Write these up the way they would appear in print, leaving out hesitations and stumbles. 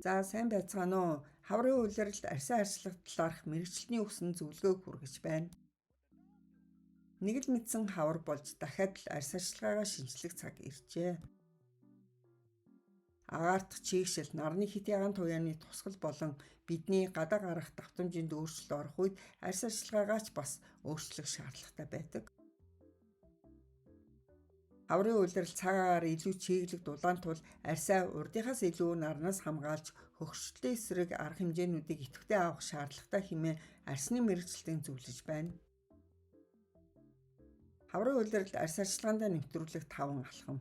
За сайн байцгаана уу? Хаврын улиралд арьсан арчилга талаарх мэргэжилтний өгсөн зөвлөгөөг хүргэж байна. Нэг л мэдсэн хавар болж дахиад л арьс арчилгаагаа шинжлэх цаг иржээ. Агаартах чийгшил, нарны хит ягаан туяаны тусгал болон бидний гадаа гарах давтамжинд өөрчлөлт орох үед арьс арчилгаагаа ч бас өөрчлөх шаардлагатай байдаг. Хаврын улирал цагаагаар илүү чиглэг дулаан тул арьсаа урдынхаас илүү нарнаас хамгаалж хөгшрөлтийн эсрэг арга хэмжээнүүдийг идэвхтэй авах шаардлагатай хэмээн арсны мэргэжилтийн зөвлөж байна. Хаврын улиралд арьс арчилгаандаа нэвтрүүлэх 5 алхам.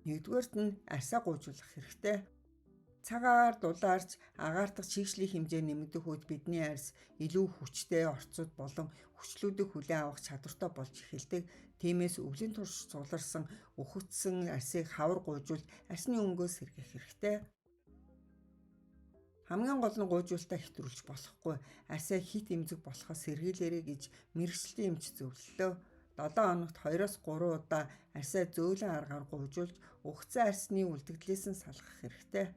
Нэгдүгээрт нь арьсаа гуйжуулах хэрэгтэй. Цагаагаар дулаарч агаартах чийгшлийн хэмжээ нэмэгдэх үед бидний арьс илүү хүчтэй орцууд болон хүчлүүдийг хүлээн авах чадвартай болж эхэлдэг. Тиймээс өвлийн турш цугларсан үхэгдсэн арьсыг хавар гуйжуулж арьсны өнгөөс сэргээх хэрэгтэй. Хамгийн гол нь гуйжуулалтаа хэтрүүлж болохгүй. Арьсаа хит эмзэг болохоос сэргийлээрэй гэж мэргэжилтийн эмч зөвлөлөө. 7 хоногт 2-3 удаа арьсаа зөөлөн аргаар гуйжуулж үхсэн арьсны үлдэгдлээс нь салгах хэрэгтэй.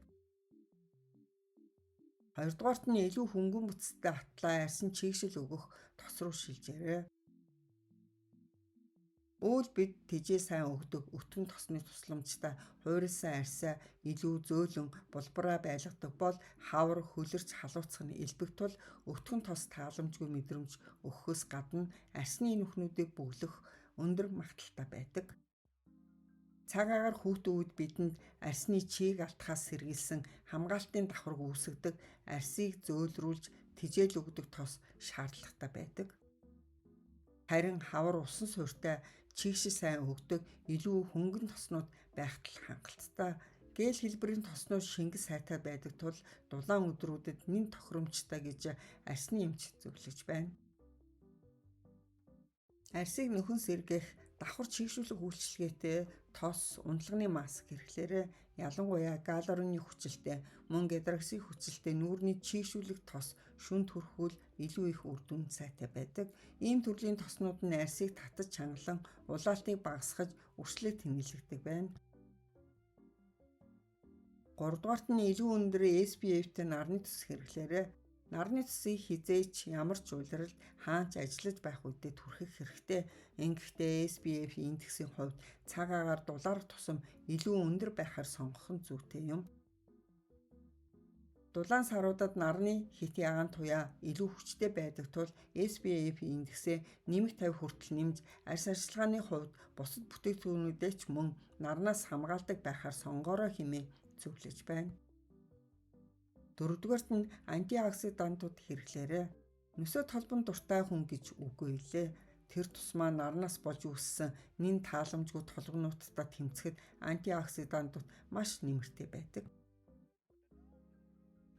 Хоёрдугаарт нь илүү хөнгөн бүцтэй атлаа арьсан чийгшил өгөх тос руу шилжээрэй. Үүл бид тэжээ сайн өгдөг өтгөн тосны тусламжтай хуурилсан арьсаа илүү зөөлөн булбараа байлгадаг бол хавар хөлөрч халууцах нь элбэг тул өтгөн тос тааламжгүй мэдрэмж өгөхөөс гадна арьсны нүхнүүдийг бөглөх өндөр магадaltaй байдаг. Цагаагаар хүүхдэн үед бидэнд арьсны чийг алтхаас сэргийлсэн хамгаалтын давхарг үүсгдэг арьсыг зөөлрүүлж тэжээл өгдөг тос шаардлагатай байдаг. Харин хавар усан суурьтай чийгшил сайн өгдөг илүү хөнгөн тоснууд байхад л хангалттай. Гээл хэлбэрийн тоснууд шингэн сайтай байдаг тул дулаан өдрүүдэд нэн тохиромжтой гэж арьсны эмч зөвлөж байна. Арьсыг нөхөн сэргээх давхар чийгшүүлэх үйлчилгээтэй тос, унтлагын маск хэрэглээрэй. Ялангуяа галорны хүчилтэй, мөн гидроксид хүчилтэй нүүрний чийгшүүлэх тос шүнд хүрхүүл илүү их үр дүн сайтай байдаг. Ийм төрлийн тоснууд нь арьсыг татаж чангалан улаалтыг багасгаж үрчлээ тэнэлэгдэг байна. 3-дугаарт нь илүү өндөр SPF-тэй нарны тос хэрэглээрэй. Нарны цэсийг хизээч ямар ч улиралд хаанч ажиллаж байх үедээ түрхэх хэрэгтэй. Ингэхдээ SPF индексийн хувьд цагаагаар дулаарах тусам илүү өндөр байхаар сонгох нь зүйтэй юм. Дулаан саруудад нарны хит ягаан туяа илүү хүчтэй байдаг тул SPF индексээ нэмэх 50 хүртэл нэмж арьс арчилгааны хувьд бусад бүтээгдэхүүнүүдээ ч мөн нарнаас хамгаалдаг байхаар сонгоорой хэмээн зөвлөж байна. 4-дугаарт нь антиоксидантууд хэрэглээрэй. Нөсөд холбон дуртай хүн гэж үгүй лээ. Тэр тусмаа нарнаас болж үүссэн нэн тааламжгүй толгонуудтай тэмцэхэд антиоксидантууд маш нэмэртэй байдаг.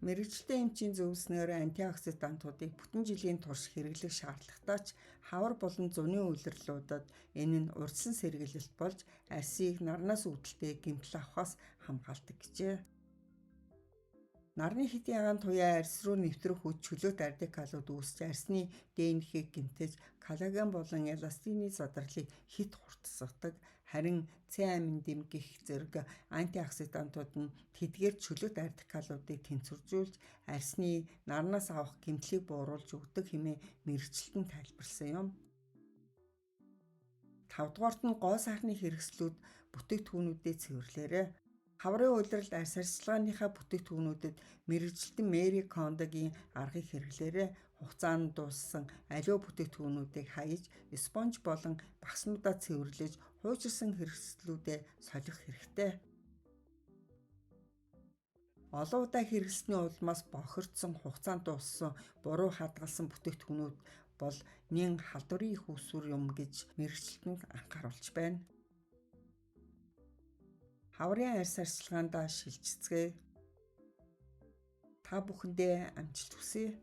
Мэргэжилтийн эмчийн зөвлөснөөр антиоксидантуудыг бүтэн жилийн турш хэрэглэх шаардлагатай ч хавар болон зуны улирлуудад энэ нь урьдчилан сэргийлэлт болж арьсыг нарнаас үүдэлтэй гэмтэл авахаас хамгаалдаг гэжээ. Нарны хит ягаан туяа арьс руу нэвтрэх үед чөлөөт радикалууд үүсч арьсны ДНХ-г гэмтэж коллаген болон эластины задралыг хит хурдсгадаг. Харин С-амин дэмгэх зэрэг антиоксидантууд нь тэдгээр чөлөөт радикалуудыг тэнцвэржүүлж арьсны нарнаас авах гэмтлийг бууруулж өгдөг хэмээн мэргэжилтэн тайлбарласан юм. 5-дугаарт нь гоо сайхны хэрэгслүүд бүтээгдэхүүнүүдэд цэвэрлээрэй. Хаврын улиралд арьс арчилгааныхаа бүтээгдэхүүнүүдэд мэргэжилтэн Мэри Кондогийн аргыг хэрэглээрэй. Хугацаанд дууссан аливаа бүтээгдэхүүнүүдийг хаяж, спонж болон багснуудаа цэвэрлэж, хуучирсан хэрэгслүүдэд солих хэрэгтэй. Олон удаа хэрэглэсний улмаас бохирдсон, хугацаанд дууссан, буруу хадгалсан бүтээгдэхүүнүүд бол нэн халдварын их усүр юм гэж мэргэжилтэн анхааруулж байна. Хаврын арьс арчилгаандаа шилжцгээе. Та бүхэндээ амжилт хүсье.